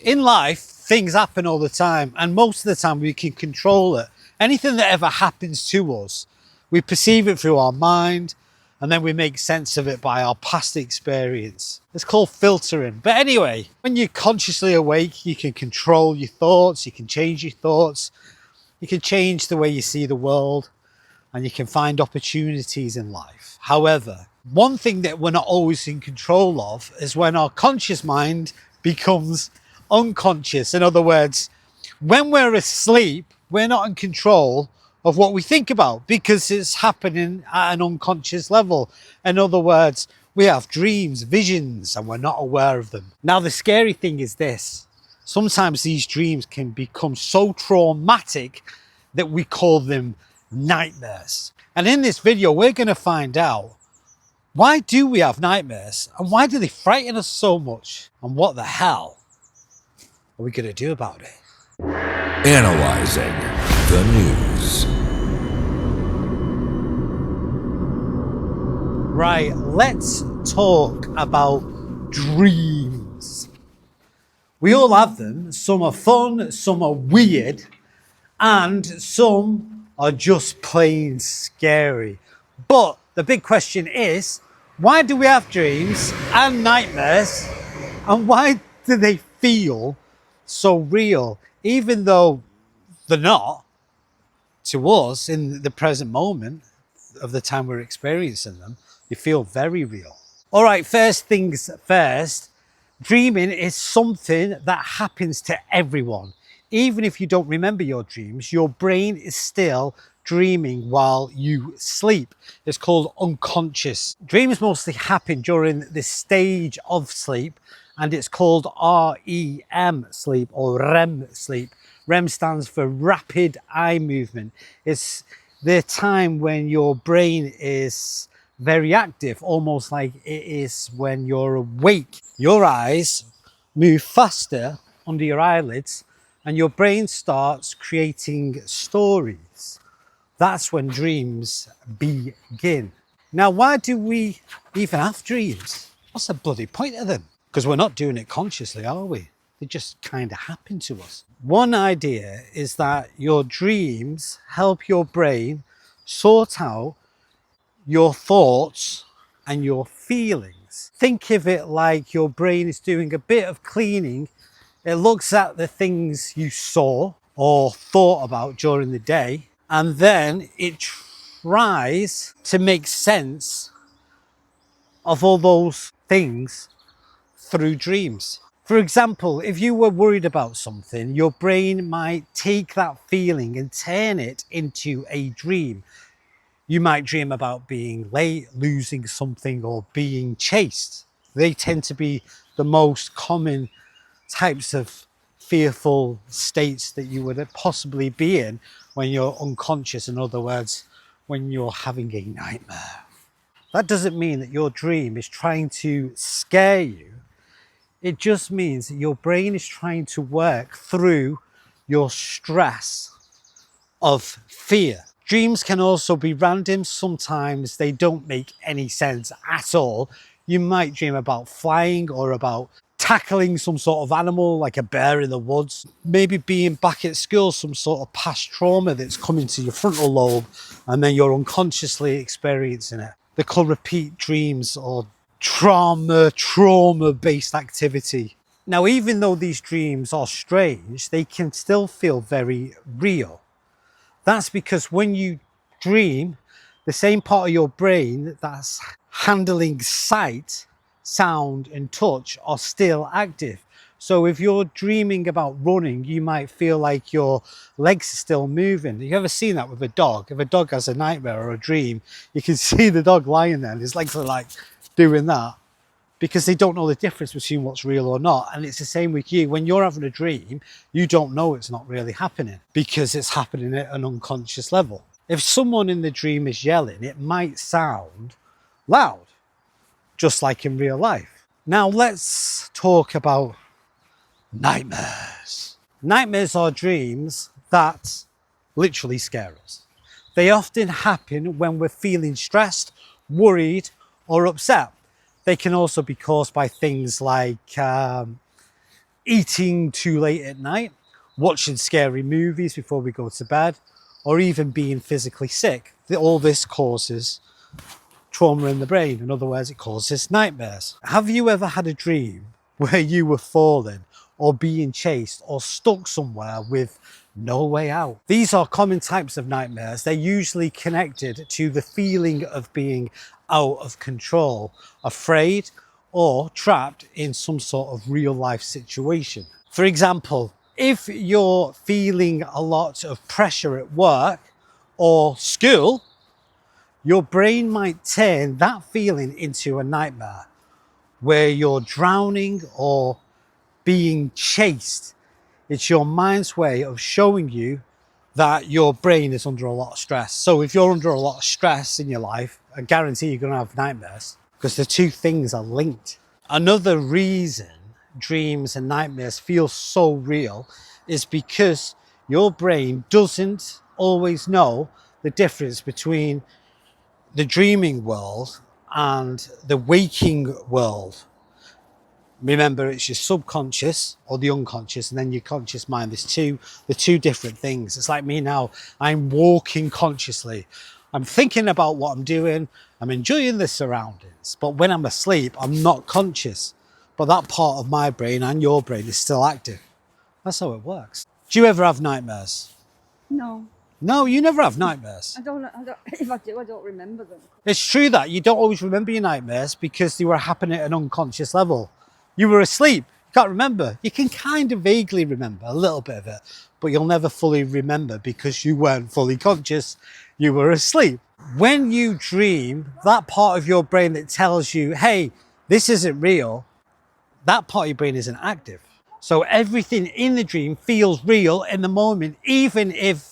In life, things happen all the time, and most of the time we can control it. Anything that ever happens to us, we perceive it through our mind, and then we make sense of it by our past experience. It's called filtering. But anyway, when you're consciously awake, you can control your thoughts, you can change your thoughts, you can change the way you see the world, and you can find opportunities in life. However, one thing that we're not always in control of is when our conscious mind becomes unconscious. In other words, when we're asleep, we're not in control of what we think about because it's happening at an unconscious level. In other words, we have dreams, visions, and we're not aware of them. Now, the scary thing is this. Sometimes these dreams can become so traumatic that we call them nightmares. And in this video, we're going to find out, why do we have nightmares? And why do they frighten us so much? And what the hell are we going to do about it? Analyzing the news. Right, let's talk about dreams. We all have them. Some are fun, some are weird, and some are just plain scary. But the big question is, why do we have dreams and nightmares, and why do they feel so real, even though they're not to us in the present moment of the time we're experiencing them? They feel very real. All right, first things first, dreaming is something that happens to everyone. Even if you don't remember your dreams, your brain is still dreaming while you sleep. It's called unconscious. Dreams mostly happen during this stage of sleep, and it's called REM sleep or REM sleep. REM stands for rapid eye movement. It's the time when your brain is very active, almost like it is when you're awake. Your eyes move faster under your eyelids and your brain starts creating stories. That's when dreams begin. Now, why do we even have dreams? What's the bloody point of them? Because we're not doing it consciously, are we? They just kind of happen to us. One idea is that your dreams help your brain sort out your thoughts and your feelings. Think of it like your brain is doing a bit of cleaning. It looks at the things you saw or thought about during the day, and then it tries to make sense of all those things through dreams. For example, if you were worried about something, your brain might take that feeling and turn it into a dream. You might dream about being late, losing something, or being chased. They tend to be the most common types of fearful states that you would possibly be in when you're unconscious. In other words, when you're having a nightmare. That doesn't mean that your dream is trying to scare you. It just means that your brain is trying to work through your stress of fear. Dreams can also be random. Sometimes they don't make any sense at all. You might dream about flying or about tackling some sort of animal like a bear in the woods. Maybe being back at school, some sort of past trauma that's coming to your frontal lobe and then you're unconsciously experiencing it. They call repeat dreams or trauma-based activity. Now, even though these dreams are strange, they can still feel very real. That's because when you dream, the same part of your brain that's handling sight, sound, and touch are still active. So if you're dreaming about running, you might feel like your legs are still moving. Have you ever seen that with a dog? If a dog has a nightmare or a dream, you can see the dog lying there and his legs are like doing that because they don't know the difference between what's real or not. And it's the same with you. When you're having a dream, you don't know it's not really happening because it's happening at an unconscious level. If someone in the dream is yelling, it might sound loud, just like in real life. Now let's talk about nightmares. Nightmares are dreams that literally scare us. They often happen when we're feeling stressed, worried, or upset. They can also be caused by things like eating too late at night, watching scary movies before we go to bed, or even being physically sick. All this causes trauma in the brain. In other words, it causes nightmares. Have you ever had a dream where you were falling or being chased or stuck somewhere with no way out? These are common types of nightmares. They're usually connected to the feeling of being out of control, afraid, or trapped in some sort of real life situation. For example, if you're feeling a lot of pressure at work or school, your brain might turn that feeling into a nightmare where you're drowning or being chased. It's your mind's way of showing you that your brain is under a lot of stress. So if you're under a lot of stress in your life, I guarantee you're going to have nightmares because the two things are linked. Another reason dreams and nightmares feel so real is because your brain doesn't always know the difference between the dreaming world and the waking world. Remember, it's your subconscious or the unconscious and then your conscious mind. The two different things. It's like me now, I'm walking consciously. I'm thinking about what I'm doing. I'm enjoying the surroundings. But when I'm asleep, I'm not conscious. But that part of my brain and your brain is still active. That's how it works. Do you ever have nightmares? No, No, you never have nightmares. I don't. If I do, I don't remember them. It's true that you don't always remember your nightmares because they were happening at an unconscious level. You were asleep, you can't remember. You can kind of vaguely remember a little bit of it, but you'll never fully remember because you weren't fully conscious, you were asleep. When you dream, that part of your brain that tells you, hey, this isn't real, that part of your brain isn't active. So everything in the dream feels real in the moment, even if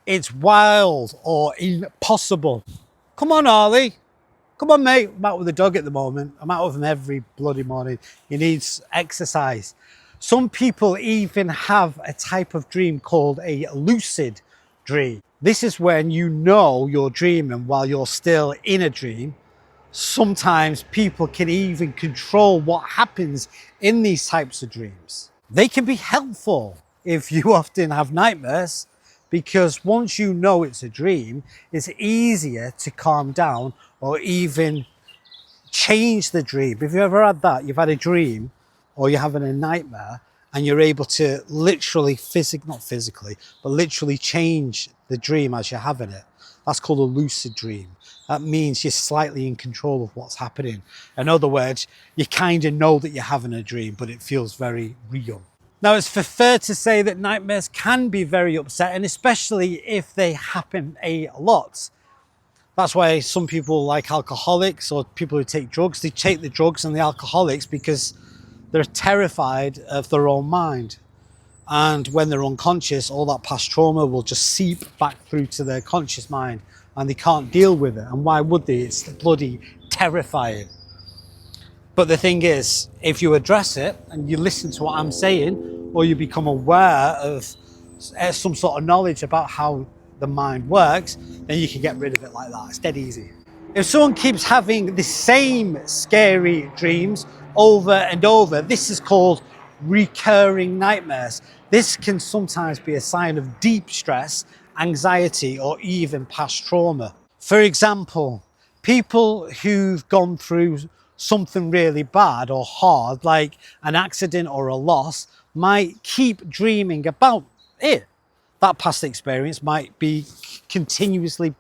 it's wild or impossible. Come on, Ollie. Come on, mate. I'm out with the dog at the moment. I'm out with him every bloody morning. He needs exercise. Some people even have a type of dream called a lucid dream. This is when you know you're dreaming while you're still in a dream. Sometimes people can even control what happens in these types of dreams. They can be helpful if you often have nightmares, because once you know it's a dream, it's easier to calm down or even change the dream. If you've ever had that, you've had a dream or you're having a nightmare and you're able to literally, not physically, but literally change the dream as you're having it. That's called a lucid dream. That means you're slightly in control of what's happening. In other words, you kind of know that you're having a dream, but it feels very real. Now, it's fair to say that nightmares can be very upsetting, especially if they happen a lot. That's why some people, like alcoholics or people who take drugs, they take the drugs and the alcoholics because they're terrified of their own mind. And when they're unconscious, all that past trauma will just seep back through to their conscious mind and they can't deal with it. And why would they? It's bloody terrifying. But the thing is, if you address it and you listen to what I'm saying, or you become aware of some sort of knowledge about how the mind works, then you can get rid of it like that. It's dead easy. If someone keeps having the same scary dreams over and over, this is called recurring nightmares. This can sometimes be a sign of deep stress, anxiety, or even past trauma. For example, people who've gone through something really bad or hard, like an accident or a loss, might keep dreaming about it. That past experience might be continuously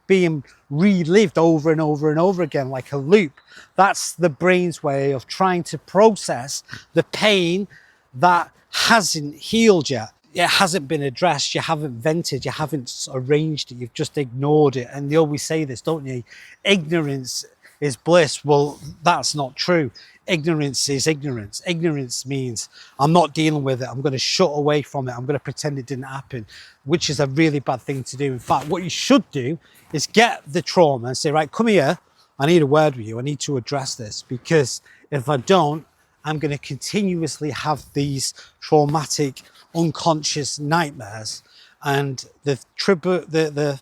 being relived over and over and over again, like a loop. That's the brain's way of trying to process the pain that hasn't healed yet. It hasn't been addressed, you haven't vented, you haven't arranged it, you've just ignored it. And they always say this, don't you? Ignorance is bliss. Well, that's not true. Ignorance is ignorance. Ignorance means I'm not dealing with it. I'm going to shut away from it. I'm going to pretend it didn't happen, which is a really bad thing to do. In fact, what you should do is get the trauma and say, right, come here. I need a word with you. I need to address this, because if I don't, I'm going to continuously have these traumatic, unconscious nightmares. And the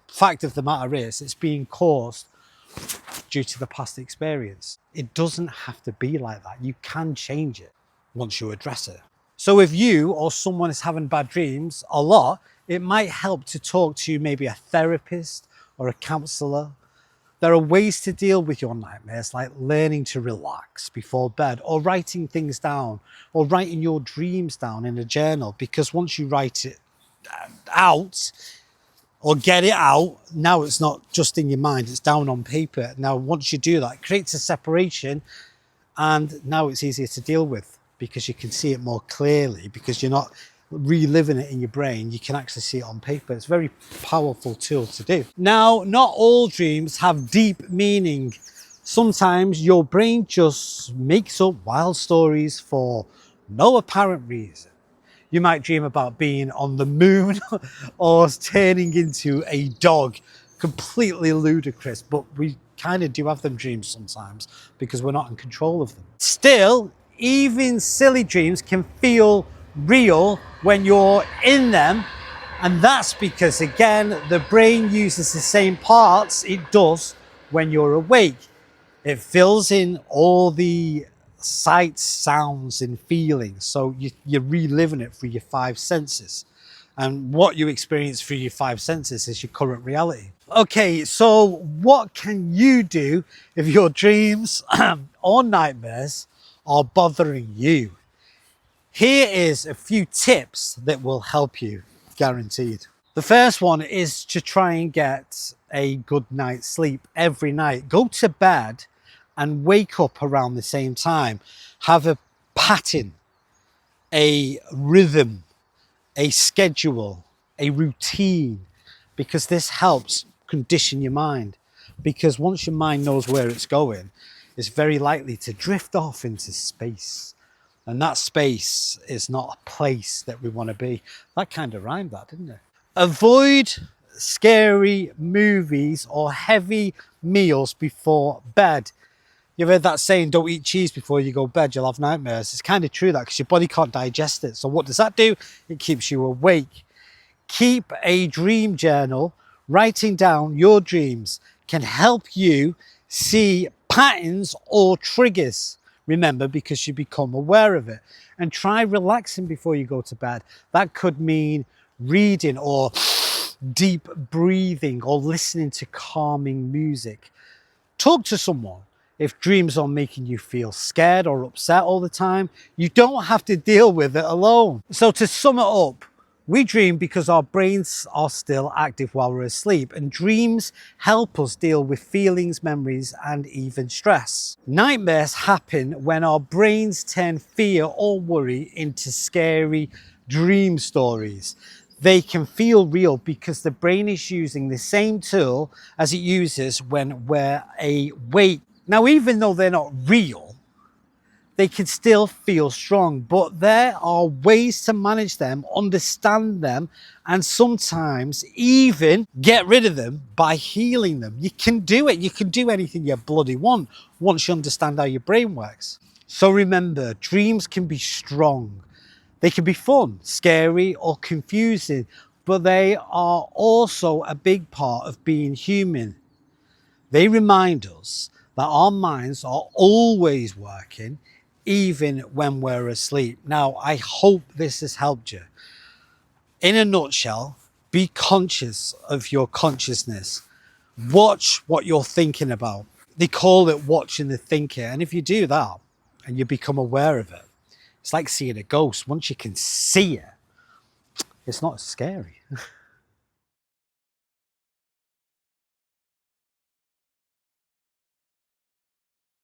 fact of the matter is, it's being caused due to the past experience. It doesn't have to be like that. You can change it once you address it. So if you or someone is having bad dreams a lot, it might help to talk to maybe a therapist or a counselor. There are ways to deal with your nightmares, like learning to relax before bed, or writing things down, or writing your dreams down in a journal, because once you write it out or get it out, now it's not just in your mind, it's down on paper. Now once you do that, it creates a separation, and now it's easier to deal with because you can see it more clearly, because you're not reliving it in your brain, you can actually see it on paper. It's a very powerful tool to do. Now, not all dreams have deep meaning. Sometimes your brain just makes up wild stories for no apparent reason. You might dream about being on the moon or turning into a dog. Completely ludicrous, but we kind of do have them dreams sometimes because we're not in control of them. Still, even silly dreams can feel real when you're in them, and that's because, again, the brain uses the same parts it does when you're awake. It fills in all the sights, sounds and feelings, so you're reliving it through your five senses, and what you experience through your five senses is your current reality. Okay, so what can you do if your dreams or nightmares are bothering you? Here is a few tips that will help you, guaranteed. The first one is to try and get a good night's sleep every night. Go to bed and wake up around the same time. Have a pattern, a rhythm, a schedule, a routine, because this helps condition your mind. Because once your mind knows where it's going, it's very likely to drift off into space. And that space is not a place that we want to be. That kind of rhymed that, didn't it? Avoid scary movies or heavy meals before bed. You've heard that saying, don't eat cheese before you go to bed, you'll have nightmares. It's kind of true that, because your body can't digest it. So what does that do? It keeps you awake. Keep a dream journal. Writing down your dreams can help you see patterns or triggers. Remember, because you become aware of it. And try relaxing before you go to bed. That could mean reading or deep breathing or listening to calming music. Talk to someone. If dreams are making you feel scared or upset all the time, you don't have to deal with it alone. So to sum it up, we dream because our brains are still active while we're asleep, and dreams help us deal with feelings, memories, and even stress. Nightmares happen when our brains turn fear or worry into scary dream stories. They can feel real because the brain is using the same tool as it uses when we're awake. Now, even though they're not real, they can still feel strong, but there are ways to manage them, understand them, and sometimes even get rid of them by healing them. You can do it. You can do anything you bloody want once you understand how your brain works. So remember, dreams can be strong. They can be fun, scary, or confusing, but they are also a big part of being human. They remind us that our minds are always working, even when we're asleep. Now, I hope this has helped you. In a nutshell, be conscious of your consciousness. Watch what you're thinking about. They call it watching the thinker. And if you do that and you become aware of it, it's like seeing a ghost. Once you can see it, it's not scary.